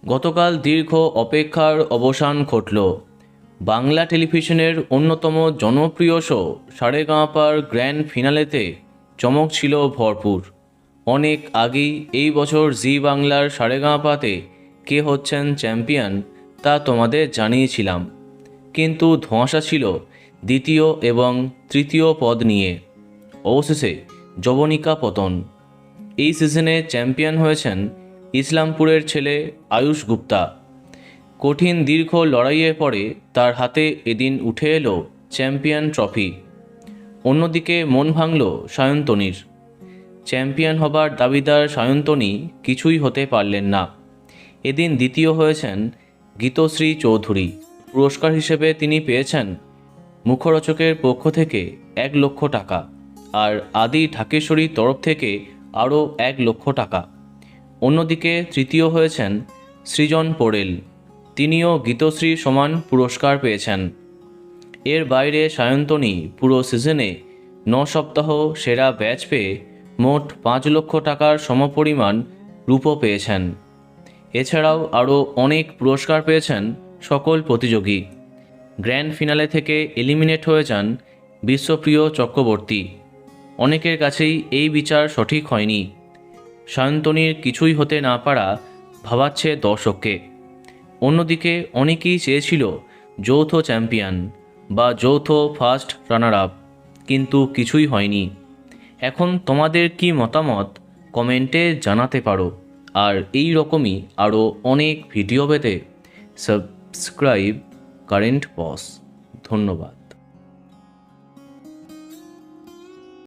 গতকাল দীর্ঘ অপেক্ষার অবসান ঘটল। বাংলা টেলিভিশনের অন্যতম জনপ্রিয় শো সারেগামাপার গ্র্যান্ড ফিনালেতে চমক ছিল ভরপুর। অনেক আগেই এই বছর জি বাংলার সারেগামাপাতে কে হচ্ছেন চ্যাম্পিয়ন তা তোমাদের জানিয়েছিলাম, কিন্তু ধোঁয়াশা ছিল দ্বিতীয় এবং তৃতীয় পদ নিয়ে। অবশেষে যবনিকা পতন। এই সিজনে চ্যাম্পিয়ন হয়েছেন ইসলামপুরের ছেলে আয়ুষ গুপ্তা। কঠিন দীর্ঘ লড়াইয়ের পরে তার হাতে এদিন উঠে এলো চ্যাম্পিয়ন ট্রফি। অন্যদিকে মন ভাঙল সায়ন্তনীর। চ্যাম্পিয়ন হবার দাবিদার সায়ন্তনী কিছুই হতে পারলেন না। এদিন দ্বিতীয় হয়েছেন গীতশ্রী চৌধুরী। পুরস্কার হিসেবে তিনি পেয়েছেন মুখরচকের পক্ষ থেকে 1 লক্ষ টাকা আর আদি ঢাকেশ্বরীর তরফ থেকে আরও 1 লক্ষ টাকা। অন্যদিকে তৃতীয় হয়েছেন সৃজন পোড়েল। তিনিও গীতশ্রীর সমান পুরস্কার পেয়েছেন। এর বাইরে সায়ন্তনী পুরো সিজনে 9 সপ্তাহ সেরা ব্যাচ পেয়ে মোট 5 লক্ষ টাকার সমপরিমাণ রূপো পেয়েছেন। এছাড়াও আরও অনেক পুরস্কার পেয়েছেন সকল প্রতিযোগী। গ্র্যান্ড ফিনালে থেকে এলিমিনেট হয়ে যান বিশ্বপ্রিয় চক্রবর্তী। অনেকের কাছেই এই বিচার সঠিক হয়নি। সায়ন্তনীর কিছুই হতে না পারা ভাবাচ্ছে দর্শককে। অন্যদিকে অনেকেই চেয়েছিল যৌথ চ্যাম্পিয়ন বা যৌথ ফার্স্ট রানার আপ, কিন্তু কিছুই হয়নি। এখন তোমাদের কি মতামত কমেন্টে জানাতে পারো। আর এই রকমই আরও অনেক ভিডিও পেতে সাবস্ক্রাইব কারেন্ট বস। ধন্যবাদ।